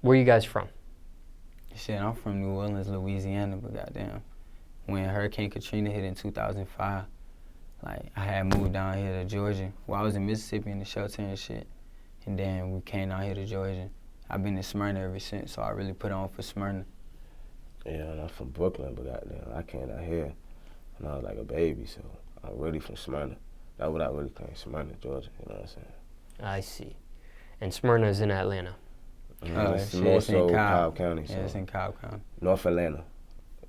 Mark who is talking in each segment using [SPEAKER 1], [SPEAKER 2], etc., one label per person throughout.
[SPEAKER 1] Where you guys from?
[SPEAKER 2] Shit, I'm from New Orleans, Louisiana, but goddamn, when Hurricane Katrina hit in 2005, like, I had moved down here to Georgia. Well, I was in Mississippi in the shelter and shit, and then we came down here to Georgia. I've been in Smyrna ever since, so I really put on for Smyrna.
[SPEAKER 3] Yeah, and I'm from Brooklyn, but goddamn, I came down here when I was like a baby, so I'm really from Smyrna. That's what I really claim, Smyrna, Georgia, you know what I'm saying?
[SPEAKER 1] I see. And Smyrna is in Atlanta.
[SPEAKER 3] It's more so Cobb County.
[SPEAKER 2] Yeah, it's in Cobb County.
[SPEAKER 3] North Atlanta.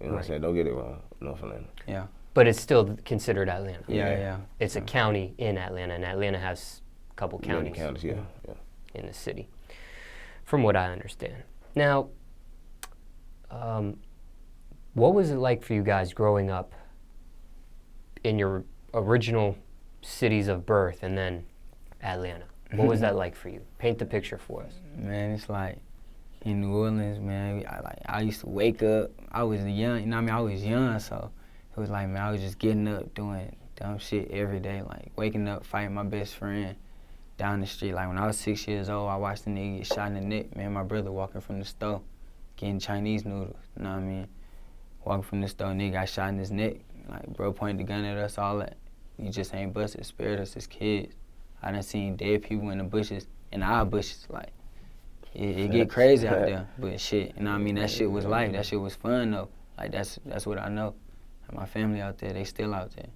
[SPEAKER 3] You know what I'm saying? Don't get it wrong. North Atlanta.
[SPEAKER 2] Yeah.
[SPEAKER 1] But it's still considered Atlanta.
[SPEAKER 2] Yeah.
[SPEAKER 1] It's a county in Atlanta, and Atlanta has a couple counties,
[SPEAKER 3] yeah.
[SPEAKER 1] in the city, from what I understand. Now, what was it like for you guys growing up in your original cities of birth and then Atlanta? What was that like for you? Paint the picture for us.
[SPEAKER 2] Man, it's like in New Orleans, man. I used to wake up. I was young, you know what I mean? I was young, so it was like, man, I was just getting up, doing dumb shit every day, like waking up, fighting my best friend down the street. Like when I was 6 years old, I watched a nigga get shot in the neck. Man, my brother walking from the store, getting Chinese noodles. You know what I mean? Walking from the store, nigga got shot in his neck. Like, bro pointed the gun at us, all that. You just ain't busted, spared us as kids. I done seen dead people in the bushes, in our bushes, like, it get crazy out there, but shit, you know what I mean? That shit was life, that shit was fun though. Like, that's what I know. Like, my family out there, they still out there.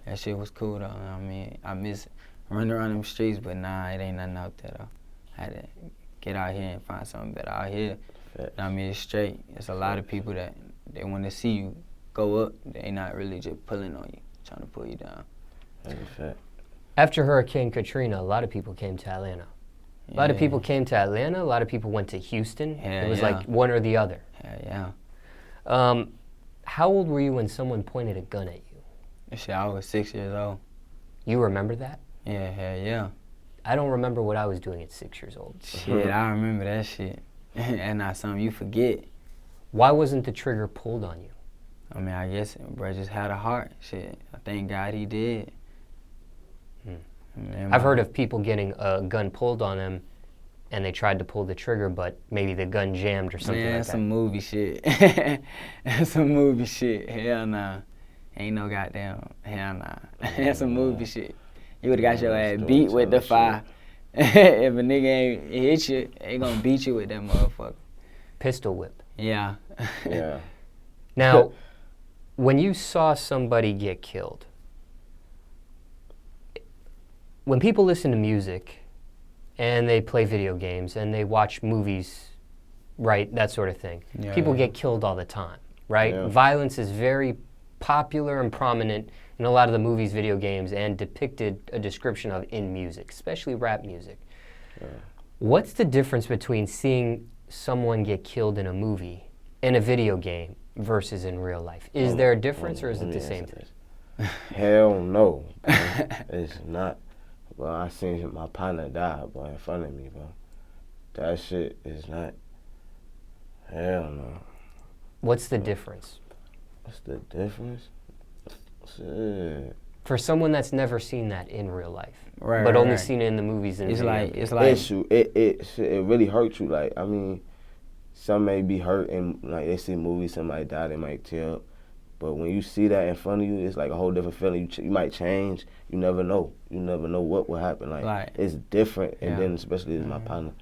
[SPEAKER 2] That shit was cool though, you know what I mean? I miss running around them streets, but nah, it ain't nothing out there though. I had to get out here and find something better out here. You know what I mean? It's straight. It's a lot of people that they want to see you go up. They not really just pulling on you, trying to pull you down.
[SPEAKER 3] That's a fact.
[SPEAKER 1] After Hurricane Katrina, a lot of people came to Atlanta. A lot of people came to Atlanta. A lot of people went to Houston. It was like one or the other.
[SPEAKER 2] Yeah.
[SPEAKER 1] How old were you when someone pointed a gun at you?
[SPEAKER 2] Shit, I was 6 years old.
[SPEAKER 1] You remember that?
[SPEAKER 2] Yeah.
[SPEAKER 1] I don't remember what I was doing at 6 years old.
[SPEAKER 2] Shit, I remember that shit. And not something you forget.
[SPEAKER 1] Why wasn't the trigger pulled on you?
[SPEAKER 2] I mean, I guess bro just had a heart. Shit, I thank God he did.
[SPEAKER 1] I've heard of people getting a gun pulled on them and they tried to pull the trigger, but maybe the gun jammed or something like that.
[SPEAKER 2] That's some movie shit. That's some movie shit. Hell nah. Ain't no goddamn, hell nah. That's some movie shit. You would've got your ass beat with the fire. If a nigga ain't hit you, they gonna beat you with that motherfucker.
[SPEAKER 1] Pistol whip.
[SPEAKER 2] Yeah.
[SPEAKER 3] Yeah.
[SPEAKER 1] Now, when you saw somebody get killed, when people listen to music and they play video games and they watch movies, right, that sort of thing, people get killed all the time, right?
[SPEAKER 3] Yeah.
[SPEAKER 1] Violence is very popular and prominent in a lot of the movies, video games, and depicted a description of in music, especially rap music.
[SPEAKER 3] Yeah.
[SPEAKER 1] What's the difference between seeing someone get killed in a movie in a video game versus in real life? Is there a difference or is it the same thing?
[SPEAKER 3] Hell no. It's not. Well, I seen my partner die, boy, in front of me, bro. That shit is not. Hell no.
[SPEAKER 1] What's the difference?
[SPEAKER 3] What's the difference? Shit.
[SPEAKER 1] For someone that's never seen that in real life,
[SPEAKER 2] Right,
[SPEAKER 1] but
[SPEAKER 2] right,
[SPEAKER 1] only
[SPEAKER 2] right.
[SPEAKER 1] seen it in the movies and
[SPEAKER 2] It's
[SPEAKER 1] video
[SPEAKER 2] like
[SPEAKER 1] games.
[SPEAKER 3] It really hurts you. Like, I mean, some may be hurt and like they see movies, somebody die, they might tear up. But when you see that in front of you, it's like a whole different feeling. You might change. You never know. You never know what will happen. Like, it's different. And then especially as my partner.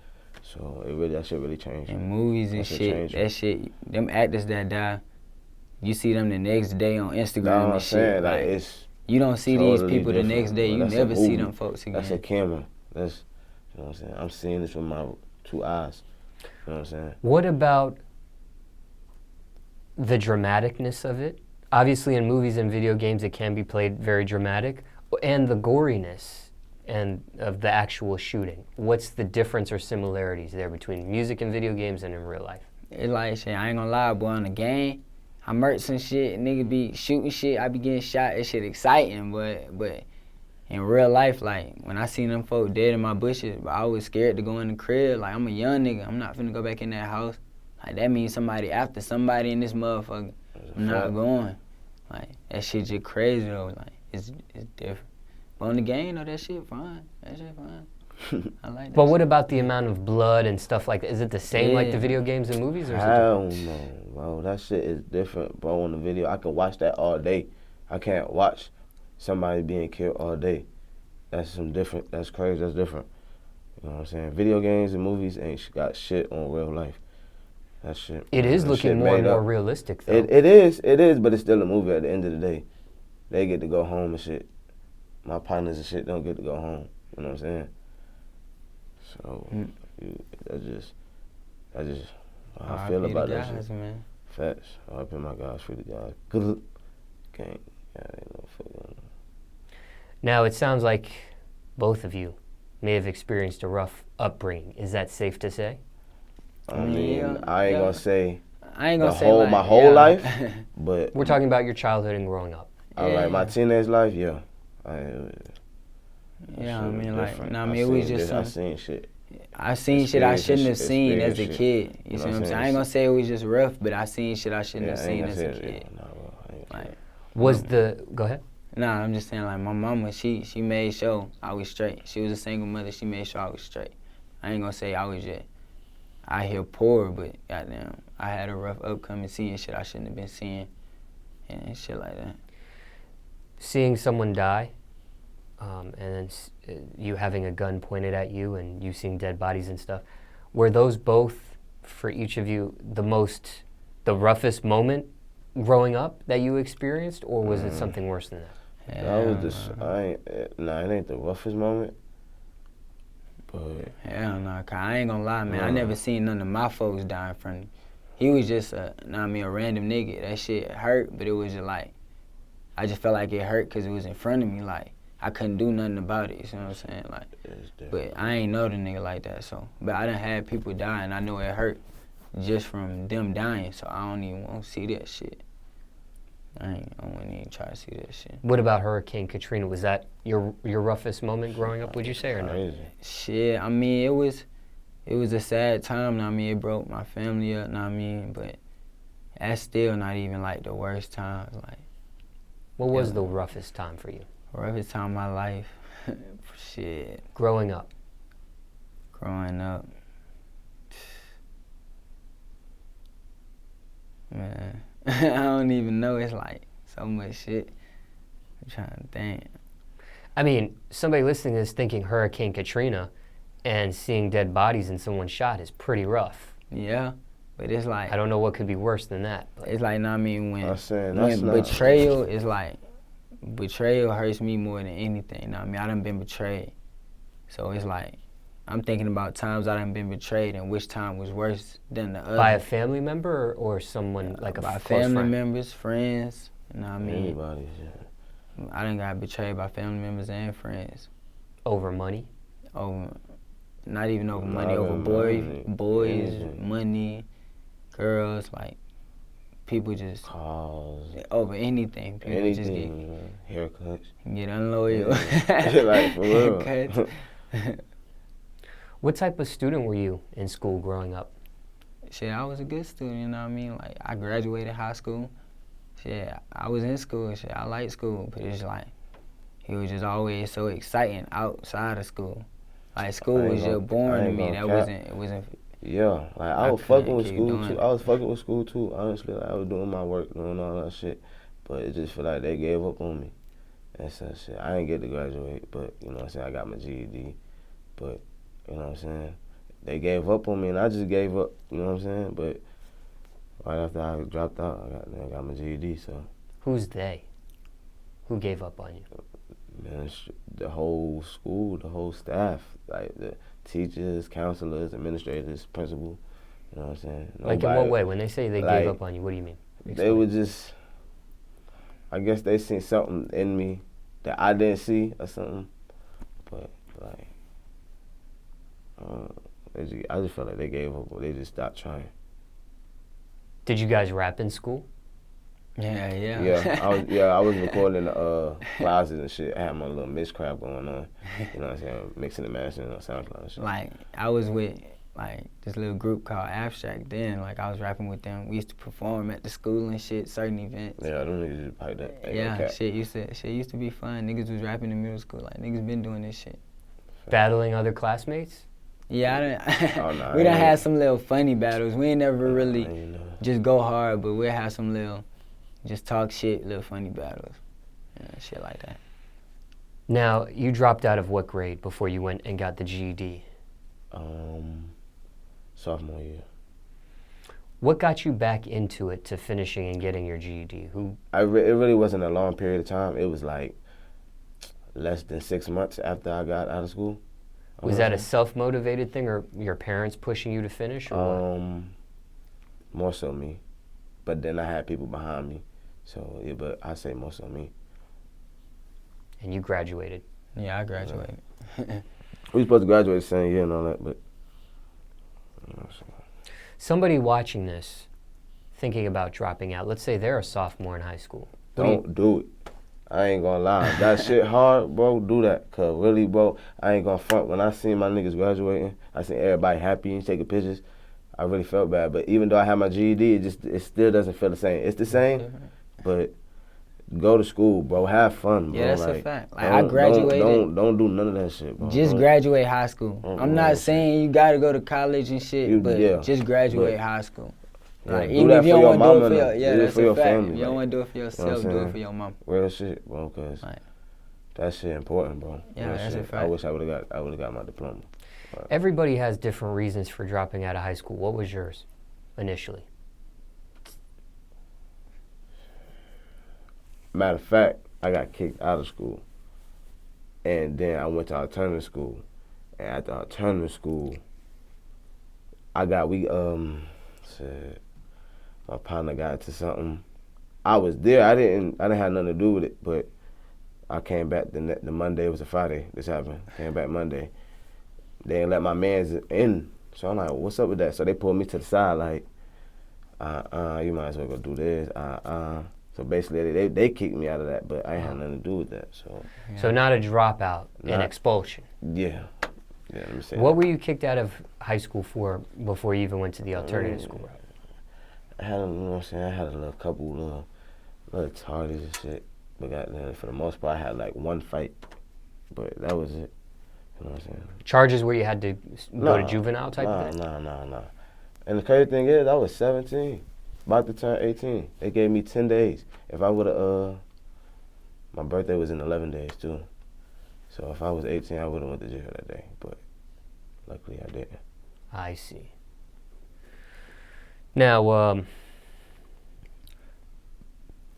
[SPEAKER 3] So that shit really changed.
[SPEAKER 2] In movies and shit, them actors that die, you see them the next day on Instagram and shit.
[SPEAKER 3] Like, it's
[SPEAKER 2] you don't see
[SPEAKER 3] totally
[SPEAKER 2] these people the
[SPEAKER 3] different,
[SPEAKER 2] next day.
[SPEAKER 3] bro.
[SPEAKER 2] You
[SPEAKER 3] That's
[SPEAKER 2] never
[SPEAKER 3] a
[SPEAKER 2] see
[SPEAKER 3] movie.
[SPEAKER 2] them folks again.
[SPEAKER 3] That's a camera. That's, you know what I'm saying? I'm seeing this with my 2 eyes. You know what I'm saying?
[SPEAKER 1] What about the dramaticness of it? Obviously in movies and video games it can be played very dramatic, and the goriness and of the actual shooting. What's the difference or similarities there between music and video games and in real life?
[SPEAKER 2] It's like, shit, I ain't gonna lie, boy, on the game, I murk some shit, nigga be shooting shit, I be getting shot, that shit exciting, but in real life, like, when I seen them folk dead in my bushes, I was scared to go in the crib. Like, I'm a young nigga, I'm not finna go back in that house. Like, that means somebody after somebody in this motherfucker. I'm not going. Like, that shit just crazy though, like, it's different. But on the game though, that shit fine, I like that.
[SPEAKER 1] But what
[SPEAKER 2] shit.
[SPEAKER 1] about the amount of blood and stuff like that? Is it the same like the
[SPEAKER 2] Yeah.
[SPEAKER 1] video games and movies, or is it
[SPEAKER 3] Hell
[SPEAKER 1] different?
[SPEAKER 3] no, bro. That shit is different, bro. On the video, I can watch that all day. I can't watch somebody being killed all day. That's some different. That's crazy. That's different. You know what I'm saying? Video games and movies ain't got shit on real life. That shit.
[SPEAKER 1] It is
[SPEAKER 3] that
[SPEAKER 1] looking
[SPEAKER 3] shit
[SPEAKER 1] more and
[SPEAKER 3] made
[SPEAKER 1] more
[SPEAKER 3] up.
[SPEAKER 1] realistic, though.
[SPEAKER 3] It is, but it's still a movie at the end of the day. They get to go home and shit. My partners and shit don't get to go home. You know what I'm saying? So, that's just how I feel about that shit.
[SPEAKER 2] Man.
[SPEAKER 3] Facts. I put my guys free to God. Good. Gang. Yeah, ain't no fucking.
[SPEAKER 1] Now, it sounds like both of you may have experienced a rough upbringing. Is that safe to say?
[SPEAKER 3] I mean,
[SPEAKER 2] Yeah,
[SPEAKER 3] I ain't
[SPEAKER 2] yeah.
[SPEAKER 3] gonna say
[SPEAKER 2] I ain't gonna
[SPEAKER 3] the
[SPEAKER 2] say
[SPEAKER 3] whole
[SPEAKER 2] like,
[SPEAKER 3] my whole
[SPEAKER 2] yeah.
[SPEAKER 3] life, but
[SPEAKER 1] We're talking about your childhood and growing up.
[SPEAKER 3] like my
[SPEAKER 2] Yeah.
[SPEAKER 3] teenage life, yeah.
[SPEAKER 2] Yeah, I mean, like,
[SPEAKER 3] different.
[SPEAKER 2] nah, I mean, it was just
[SPEAKER 3] I
[SPEAKER 2] some.
[SPEAKER 3] seen shit.
[SPEAKER 2] I seen shit I shouldn't have seen
[SPEAKER 3] Experience
[SPEAKER 2] as a
[SPEAKER 3] shit.
[SPEAKER 2] kid. You
[SPEAKER 3] You
[SPEAKER 2] see
[SPEAKER 3] know
[SPEAKER 2] what I'm saying?
[SPEAKER 3] saying?
[SPEAKER 2] I ain't gonna say it was just rough, but I seen shit I shouldn't
[SPEAKER 3] Yeah,
[SPEAKER 2] have
[SPEAKER 3] I
[SPEAKER 2] seen
[SPEAKER 3] ain't
[SPEAKER 2] as
[SPEAKER 3] gonna
[SPEAKER 2] a
[SPEAKER 3] say
[SPEAKER 2] kid.
[SPEAKER 3] it. Nah, bro, I ain't
[SPEAKER 2] Like,
[SPEAKER 1] Was the... Go ahead.
[SPEAKER 2] nah, I'm just saying, like, my mama, she made sure I was straight. She was a single mother. She made sure I was straight. I ain't gonna say I was just out here poor, but goddamn, I had a rough upcoming seeing shit I shouldn't have been seeing and shit like that.
[SPEAKER 1] Seeing someone die, and then you having a gun pointed at you and you seeing dead bodies and stuff, were those both, for each of you, the roughest moment growing up that you experienced, or was it something worse than that?
[SPEAKER 3] That was it ain't the roughest moment. But
[SPEAKER 2] Hell no, cause I ain't gonna lie, man. I never seen none of my folks die in front of me. He was just a random nigga. That shit hurt, but it was just like, I just felt like it hurt cause it was in front of me. Like, I couldn't do nothing about it, you know what I'm saying? Like, but I ain't know the nigga like that, so. But I done had people die and I know it hurt just from them dying, so I don't even want to see that shit. I wouldn't even try to see that shit.
[SPEAKER 1] What about Hurricane Katrina? Was that your roughest moment growing up, would you say, or no?
[SPEAKER 3] crazy.
[SPEAKER 2] Shit, I mean, it was a sad time, know what I mean? It broke my family up, know what I mean? But that's still not even like the worst time. Like,
[SPEAKER 1] What was the roughest time for you?
[SPEAKER 2] roughest time of my life, shit,
[SPEAKER 1] Growing up.
[SPEAKER 2] growing up. Man, I don't even know. It's like so much shit. I'm trying to think.
[SPEAKER 1] I mean, somebody listening is thinking Hurricane Katrina and seeing dead bodies and someone shot is pretty rough.
[SPEAKER 2] Yeah, but it's like,
[SPEAKER 1] I don't know what could be worse than that. But
[SPEAKER 2] it's like, know what I mean,
[SPEAKER 3] I'm saying, that's
[SPEAKER 2] when
[SPEAKER 3] not-
[SPEAKER 2] betrayal is like, betrayal hurts me more than anything. Know what I mean, I done been betrayed. So it's like, I'm thinking about times I done been betrayed and which time was worse than the other.
[SPEAKER 1] by a family member or someone like a
[SPEAKER 2] by
[SPEAKER 1] close
[SPEAKER 2] family
[SPEAKER 1] friend?
[SPEAKER 2] members, friends. You know what I mean?
[SPEAKER 3] Anybody, yeah.
[SPEAKER 2] I done got betrayed by family members and friends.
[SPEAKER 1] Over money?
[SPEAKER 2] Over, not even over
[SPEAKER 3] Not
[SPEAKER 2] money, over
[SPEAKER 3] even money,
[SPEAKER 2] boys,
[SPEAKER 3] anything.
[SPEAKER 2] money, girls, like, people just,
[SPEAKER 3] Cause
[SPEAKER 2] over anything. People just
[SPEAKER 3] anything, man. Haircuts.
[SPEAKER 2] get unloyal.
[SPEAKER 3] Yeah. Like, for real.
[SPEAKER 2] Haircuts.
[SPEAKER 1] What type of student were you in school growing up?
[SPEAKER 2] Shit, I was a good student, you know what I mean? Like, I graduated high school. Shit, I was in school. Shit, I liked school, but it's like, it was just always so exciting outside of school. Like, school
[SPEAKER 3] I ain't
[SPEAKER 2] was
[SPEAKER 3] gonna-
[SPEAKER 2] just boring
[SPEAKER 3] I
[SPEAKER 2] to
[SPEAKER 3] ain't
[SPEAKER 2] me.
[SPEAKER 3] gonna
[SPEAKER 2] That
[SPEAKER 3] cap.
[SPEAKER 2] it wasn't.
[SPEAKER 3] Yeah, like I
[SPEAKER 2] I
[SPEAKER 3] was fucking
[SPEAKER 2] couldn't
[SPEAKER 3] with
[SPEAKER 2] keep
[SPEAKER 3] school
[SPEAKER 2] doing
[SPEAKER 3] too.
[SPEAKER 2] it.
[SPEAKER 3] I was fucking with school too. Honestly, like I was doing my work, doing all that shit. But it just feel like they gave up on me. And so shit, I didn't get to graduate, but you know what I'm saying. I got my G.E.D. But you know what I'm saying. They gave up on me, and I just gave up. You know what I'm saying. But right after I dropped out, I got my G.E.D. So
[SPEAKER 1] Who's they? Who gave up on you?
[SPEAKER 3] man, the whole school, the whole staff, like the teachers, counselors, administrators, principal. You know what I'm saying?
[SPEAKER 1] Like, in what way? When they say they
[SPEAKER 3] like,
[SPEAKER 1] gave up on you, what do you mean?
[SPEAKER 3] They
[SPEAKER 1] Explain.
[SPEAKER 3] were just, I guess they seen something in me that I didn't see or something. But like, I just felt like they gave up or they just stopped trying.
[SPEAKER 1] Did you guys rap in school?
[SPEAKER 2] Yeah.
[SPEAKER 3] Yeah, I was recording in the closet and shit. I had my little mixcraft going on. You know what I'm saying? Mixing and mastering on SoundCloud and shit.
[SPEAKER 2] Like, I was with, like, this little group called Abstract then. Like, I was rapping with them. We used to perform at the school and shit, certain events.
[SPEAKER 3] Yeah, them niggas just piped up.
[SPEAKER 2] Yeah, shit used to be fun. Niggas was rapping in middle school. Like, niggas been doing this shit.
[SPEAKER 1] Battling other classmates?
[SPEAKER 2] Yeah, I done,
[SPEAKER 3] Oh, nah,
[SPEAKER 2] we done
[SPEAKER 3] I
[SPEAKER 2] had
[SPEAKER 3] ain't-
[SPEAKER 2] some little funny battles. We ain't never really
[SPEAKER 3] you know.
[SPEAKER 2] just go hard, but we'll have some little, just talk shit, little funny battles. Shit like that.
[SPEAKER 1] Now, you dropped out of what grade before you went and got the GED?
[SPEAKER 3] Sophomore year.
[SPEAKER 1] What got you back into it to finishing and getting your GED?
[SPEAKER 3] It really wasn't a long period of time. It was like less than 6 months after I got out of school.
[SPEAKER 1] Was that a self-motivated thing, or your parents pushing you to finish, or what?
[SPEAKER 3] More so me. But then I had people behind me. So, yeah, but I say more so me.
[SPEAKER 1] And you graduated.
[SPEAKER 2] Yeah, I graduated.
[SPEAKER 3] We were supposed to graduate the same year and all that, but you know, so.
[SPEAKER 1] Somebody watching this, thinking about dropping out, let's say they're a sophomore in high school.
[SPEAKER 3] Don't do it. I ain't gonna lie. If that shit hard, bro, do that. Cause really, bro, I ain't gonna front. When I seen my niggas graduating, I seen everybody happy and taking pictures, I really felt bad. But even though I have my GED, it still doesn't feel the same. It's the same, but go to school, bro. Have fun, bro.
[SPEAKER 2] Yeah, that's
[SPEAKER 3] like,
[SPEAKER 2] a fact. Like, I graduated.
[SPEAKER 3] Don't do none of that shit, bro.
[SPEAKER 2] Just graduate high school.
[SPEAKER 3] Don't
[SPEAKER 2] I'm
[SPEAKER 3] do
[SPEAKER 2] not
[SPEAKER 3] that
[SPEAKER 2] saying you gotta go to college and shit, but
[SPEAKER 3] yeah,
[SPEAKER 2] just graduate
[SPEAKER 3] but-
[SPEAKER 2] high school.
[SPEAKER 3] Yeah,
[SPEAKER 2] Like,
[SPEAKER 3] do
[SPEAKER 2] even
[SPEAKER 3] that
[SPEAKER 2] if you
[SPEAKER 3] for
[SPEAKER 2] don't
[SPEAKER 3] your
[SPEAKER 2] want to do
[SPEAKER 3] mama
[SPEAKER 2] it for
[SPEAKER 3] now.
[SPEAKER 2] your, yeah,
[SPEAKER 3] Do it
[SPEAKER 2] that's
[SPEAKER 3] for
[SPEAKER 2] a
[SPEAKER 3] your
[SPEAKER 2] fact.
[SPEAKER 3] family,
[SPEAKER 2] If you don't
[SPEAKER 3] like,
[SPEAKER 2] want to do it for
[SPEAKER 3] you know
[SPEAKER 2] yourself,
[SPEAKER 3] what I'm
[SPEAKER 2] do it
[SPEAKER 3] saying?
[SPEAKER 2] for your mom.
[SPEAKER 3] Real shit, bro. Cause
[SPEAKER 2] Right.
[SPEAKER 3] that shit important, bro.
[SPEAKER 2] Yeah,
[SPEAKER 3] Real
[SPEAKER 2] that's a
[SPEAKER 3] shit.
[SPEAKER 2] fact.
[SPEAKER 3] I wish I would've got my diploma.
[SPEAKER 1] Everybody has different reasons for dropping out of high school. What was yours initially?
[SPEAKER 3] Matter of fact, I got kicked out of school, and then I went to alternative school, and at the alternative school, said my partner got into something. I was there. I didn't have nothing to do with it, but I came back the Monday. It was a Friday. This happened. Came back Monday. They didn't let my mans in, so I'm like, what's up with that? So they pulled me to the side, like, you might as well go do this. So basically, they kicked me out of that, but I ain't had nothing to do with that. So,
[SPEAKER 1] So not a dropout, an expulsion.
[SPEAKER 3] yeah, let me say
[SPEAKER 1] What
[SPEAKER 3] that.
[SPEAKER 1] were you kicked out of high school for before you even went to the alternative school route?
[SPEAKER 3] I had, you know what I'm saying, I had a couple little tardies and shit, but for the most part, I had like one fight, but that was it. You know what I'm saying?
[SPEAKER 1] Charges where you had to go to juvenile type of thing?
[SPEAKER 3] Nah. And the crazy thing is, I was 17, about to turn 18. They gave me 10 days. If I would've, my birthday was in 11 days too. So if I was 18, I would've went to jail that day, but luckily I didn't.
[SPEAKER 1] I see. Now,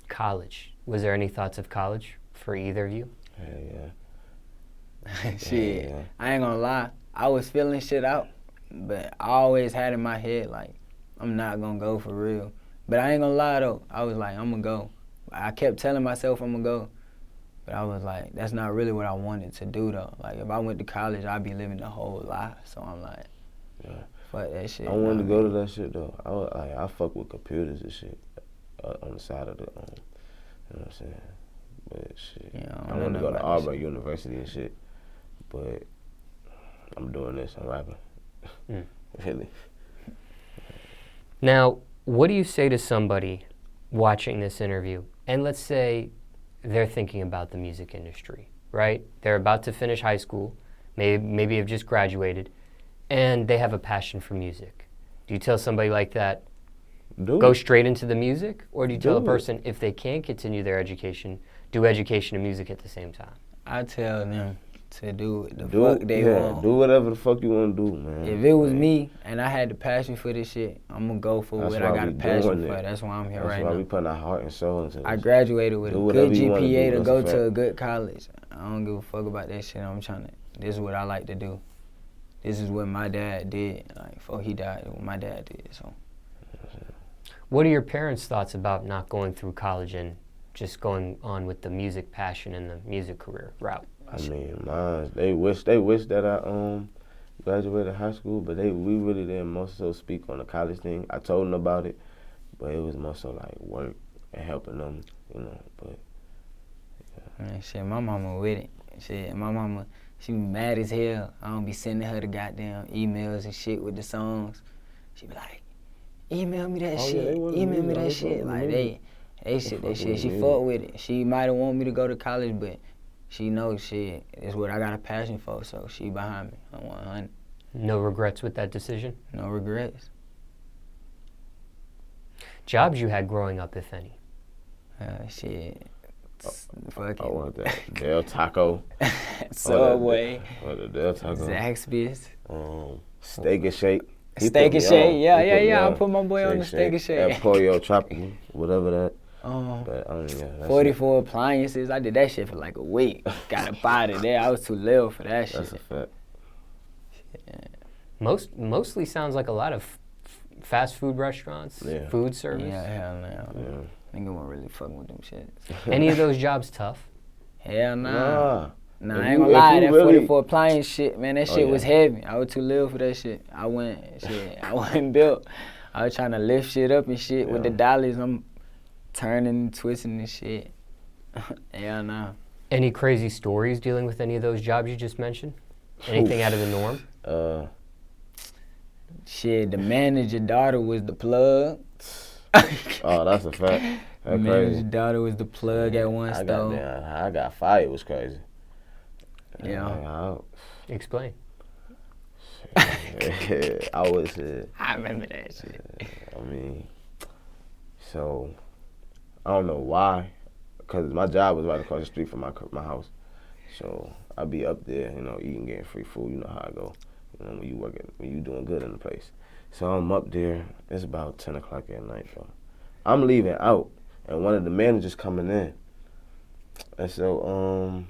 [SPEAKER 1] college. Was there any thoughts of college for either of you?
[SPEAKER 3] Hell yeah.
[SPEAKER 2] Shit,
[SPEAKER 3] Yeah.
[SPEAKER 2] I ain't gonna lie. I was feeling shit out, but I always had in my head, like, I'm not gonna go for real. But I ain't gonna lie, though. I was like, I'm gonna go. I kept telling myself I'm gonna go. But I was like, that's not really what I wanted to do, though. Like, if I went to college, I'd be living the whole lie. So I'm like, fuck that shit.
[SPEAKER 3] I wanted to go to that shit, though. I fuck with computers and shit on the side of the, you know what I'm saying? But shit,
[SPEAKER 2] Yeah,
[SPEAKER 3] I wanted to go to Auburn University and shit, but I'm doing this. I'm rapping. Really.
[SPEAKER 1] Now, what do you say to somebody watching this interview, and let's say they're thinking about the music industry, right? They're about to finish high school, maybe have just graduated, and they have a passion for music. Do you tell somebody like that, go straight into the music? Or do you tell a person, if they can continue their education, do education and music at the same time?
[SPEAKER 2] I tell them to do the fuck they want.
[SPEAKER 3] Do whatever the fuck you want to do, man.
[SPEAKER 2] If it was me and I had the passion for this shit, I'm gonna go for what I got a passion for. That's why I'm here right now.
[SPEAKER 3] That's why we putting our heart and soul into this.
[SPEAKER 2] I graduated with a good GPA to go to a good college. I don't give a fuck about that shit. This is what I like to do. This is what my dad did. Like, before he died, what my dad did, so.
[SPEAKER 1] What are your parents' thoughts about not going through college and just going on with the music passion and the music career route?
[SPEAKER 3] I mean, mine, they wish that I graduated high school, but we really didn't most so speak on the college thing. I told them about it, but it was more so like work and helping them, you know. But
[SPEAKER 2] yeah. Man, shit, my mama with it. Shit, my mama, she be mad as hell. I don't be sending her the goddamn emails and shit with the songs. She be like, email me that shit.
[SPEAKER 3] Yeah,
[SPEAKER 2] email me that shit. Like they shit. She fuck with it. She might have want me to go to college, but she knows shit. It's what I got a passion for, so she behind me. I'm 100.
[SPEAKER 1] No regrets with that decision?
[SPEAKER 2] No regrets.
[SPEAKER 1] Jobs you had growing up, if any?
[SPEAKER 2] Shit.
[SPEAKER 3] I
[SPEAKER 2] Fucking
[SPEAKER 3] want that Del Taco.
[SPEAKER 2] Subway.
[SPEAKER 3] Or the Del Taco.
[SPEAKER 2] Zaxby's.
[SPEAKER 3] Steak and Shake. He
[SPEAKER 2] Steak
[SPEAKER 3] put
[SPEAKER 2] and
[SPEAKER 3] me
[SPEAKER 2] Shake.
[SPEAKER 3] on.
[SPEAKER 2] Yeah,
[SPEAKER 3] He put me
[SPEAKER 2] I
[SPEAKER 3] on.
[SPEAKER 2] put my boy on the Steak and Shake.
[SPEAKER 3] That Pollo Tropical, whatever that. But yeah, that's
[SPEAKER 2] 44 appliances. I did that shit for like a week. Got up out of there. I was too little for that shit.
[SPEAKER 3] That's a fact.
[SPEAKER 1] Mostly sounds like a lot of fast food restaurants, food service.
[SPEAKER 2] Yeah, hell no. Nigga wasn't really fucking with them shit.
[SPEAKER 1] Any of those jobs tough?
[SPEAKER 2] Hell nah. Nah,
[SPEAKER 3] If
[SPEAKER 2] I ain't
[SPEAKER 3] you-
[SPEAKER 2] gonna lie,
[SPEAKER 3] if you
[SPEAKER 2] that
[SPEAKER 3] really-
[SPEAKER 2] 44 appliance shit, man, that shit was heavy. I was too little for that shit. I wasn't built. I was trying to lift shit up and shit with the dollies. I'm turning, twisting and shit. Hell nah.
[SPEAKER 1] Any crazy stories dealing with any of those jobs you just mentioned? Anything out of the norm?
[SPEAKER 2] Shit, the manager daughter was the plug.
[SPEAKER 3] Oh, that's a fact. That's
[SPEAKER 2] Manager's
[SPEAKER 3] crazy.
[SPEAKER 2] daughter was the plug at one store.
[SPEAKER 3] I got fired. It was crazy.
[SPEAKER 2] Yeah.
[SPEAKER 1] Explain.
[SPEAKER 3] I was.
[SPEAKER 2] I remember that shit.
[SPEAKER 3] I mean, so I don't know why, because my job was right across the street from my house. So I'd be up there, eating, getting free food. You know how I go. When you doing good in the place. So I'm up there. It's about 10 o'clock at night, though. I'm leaving out, and one of the managers coming in. And so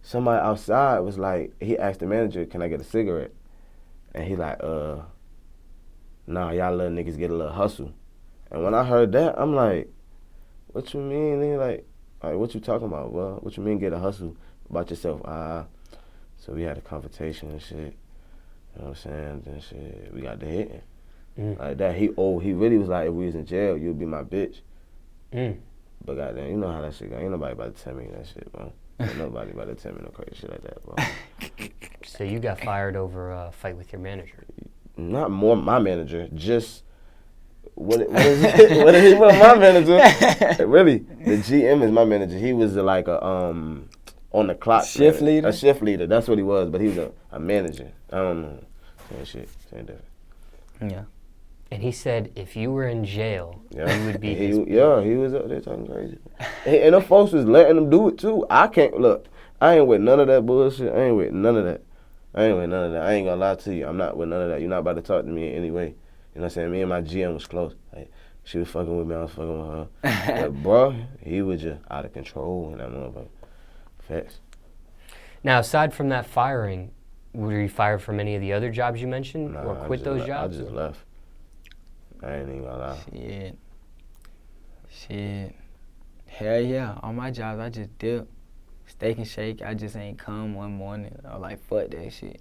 [SPEAKER 3] somebody outside was like, he asked the manager, "Can I get a cigarette?" And he like, "Nah, y'all little niggas get a little hustle." And when I heard that, I'm like, "What you mean?" And he like, "What you talking about? Well, what you mean get a hustle about yourself?" So we had a confrontation and shit. You know what I'm saying? Then shit, we got to hitting. Like that. He really was like, if we was in jail, you'd be my bitch. But goddamn, you know how that shit go. Ain't nobody about to tell me that shit, bro. Ain't nobody about to tell me no crazy shit like that, bro.
[SPEAKER 1] So you got fired over a fight with your manager?
[SPEAKER 3] Not more my manager, just what is it? What is he? What my manager? Really, the GM is my manager. He was like a on the clock
[SPEAKER 2] Shift leader.
[SPEAKER 3] A shift leader. That's what he was. But he was a manager. I don't know. Same shit. Same different.
[SPEAKER 2] Yeah.
[SPEAKER 1] And he said if you were in jail, you would be his...
[SPEAKER 3] he was up there talking crazy. And the folks was letting him do it too. I can't, look, I ain't with none of that bullshit. I ain't with none of that. I ain't gonna lie to you. I'm not with none of that. You're not about to talk to me in any way. You know what I'm saying? Me and my GM was close. Like, she was fucking with me, I was fucking with her. But bro, he was just out of control in that motherfucker. Facts.
[SPEAKER 1] Now, aside from that firing, were you fired from any of the other jobs you mentioned, or quit those jobs?
[SPEAKER 3] I just left. I ain't even gonna lie.
[SPEAKER 2] Shit. Hell yeah. On my jobs, I just dip. Steak and Shake, I just ain't come one morning. I was like, fuck that shit.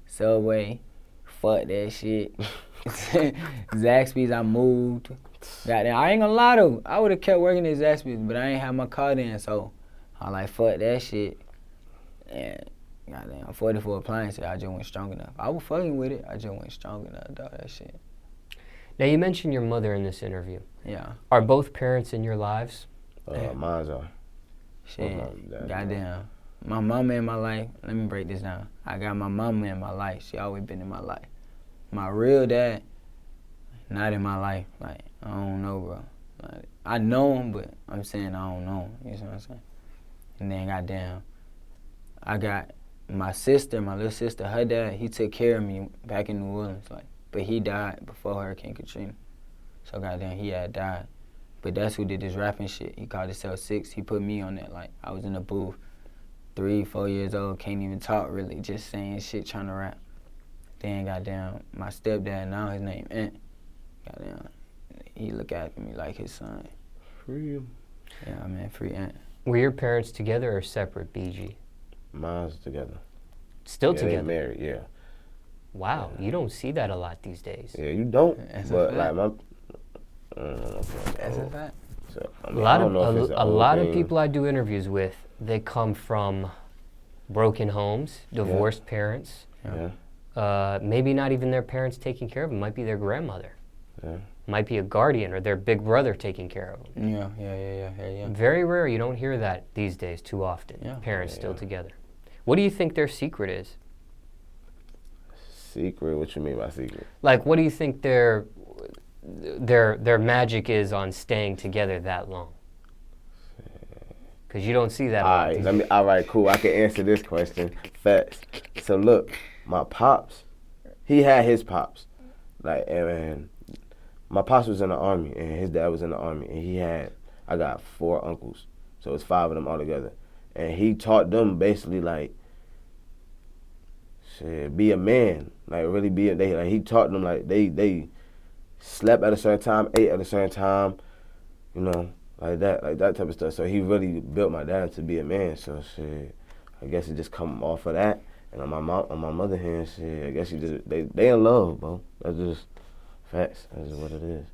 [SPEAKER 2] Subway, fuck that shit. Zaxby's, I moved. Goddamn, I ain't gonna lie though. I would've kept working at Zaxby's, but I ain't have my car then, so I like, fuck that shit. And goddamn, 44 appliances, I just went strong enough. I was fucking with it, I just went strong enough, dog, that shit.
[SPEAKER 1] Now, you mentioned your mother in this interview.
[SPEAKER 2] Yeah.
[SPEAKER 1] Are both parents in your lives?
[SPEAKER 3] Mine's are.
[SPEAKER 2] Shit, goddamn. My mama in my life, let me break this down. I got my mama in my life. She always been in my life. My real dad, not in my life. Like, I don't know, bro. Like, I know him, but I'm saying I don't know him. You know what I'm saying? And then, goddamn, I got my sister, my little sister, her dad, he took care of me back in New Orleans. Like, but he died before Hurricane Katrina. So, goddamn, he had died. But that's who did this rapping shit. He called himself 6. He put me on that. Like, I was in the booth, 3, 4 years old, can't even talk really, just saying shit, trying to rap. Then, goddamn, my stepdad, now his name Ant. Goddamn, he look after me like his son.
[SPEAKER 3] Free him.
[SPEAKER 2] Yeah, man, free Ant.
[SPEAKER 1] Were your parents together or separate, BG?
[SPEAKER 3] Mine's together.
[SPEAKER 1] Still
[SPEAKER 3] They
[SPEAKER 1] together?
[SPEAKER 3] married, yeah.
[SPEAKER 1] Wow, you don't see that a lot these days.
[SPEAKER 3] Yeah, you don't.
[SPEAKER 2] That's
[SPEAKER 3] but
[SPEAKER 2] a
[SPEAKER 3] like
[SPEAKER 2] fact.
[SPEAKER 3] that's
[SPEAKER 2] a fact.
[SPEAKER 3] So,
[SPEAKER 1] A lot of people I do interviews with, they come from broken homes, divorced parents.
[SPEAKER 3] Yeah.
[SPEAKER 1] Maybe not even their parents taking care of them. Might be their grandmother.
[SPEAKER 3] Yeah.
[SPEAKER 1] might be a guardian or their big brother taking care of them.
[SPEAKER 2] Yeah.
[SPEAKER 1] Very rare. You don't hear that these days too often.
[SPEAKER 2] Yeah.
[SPEAKER 1] Parents still together. What do you think their secret is?
[SPEAKER 3] Secret? What you mean by secret?
[SPEAKER 1] Like, what do you think their magic is on staying together that long? Because you don't see that.
[SPEAKER 3] All right, cool. I can answer this question fast. So look, my pops, he had his pops, like, and my pops was in the army, and his dad was in the army, and I got 4 uncles, so it's 5 of them all together, and he taught them basically like, shit, be a man, like really he taught them like they slept at a certain time, ate at a certain time, you know. Like that type of stuff. So he really built my dad to be a man. So shit, I guess it just come off of that. And on my mother hand, shit, I guess they in love, bro. That's just facts. That's just what it is.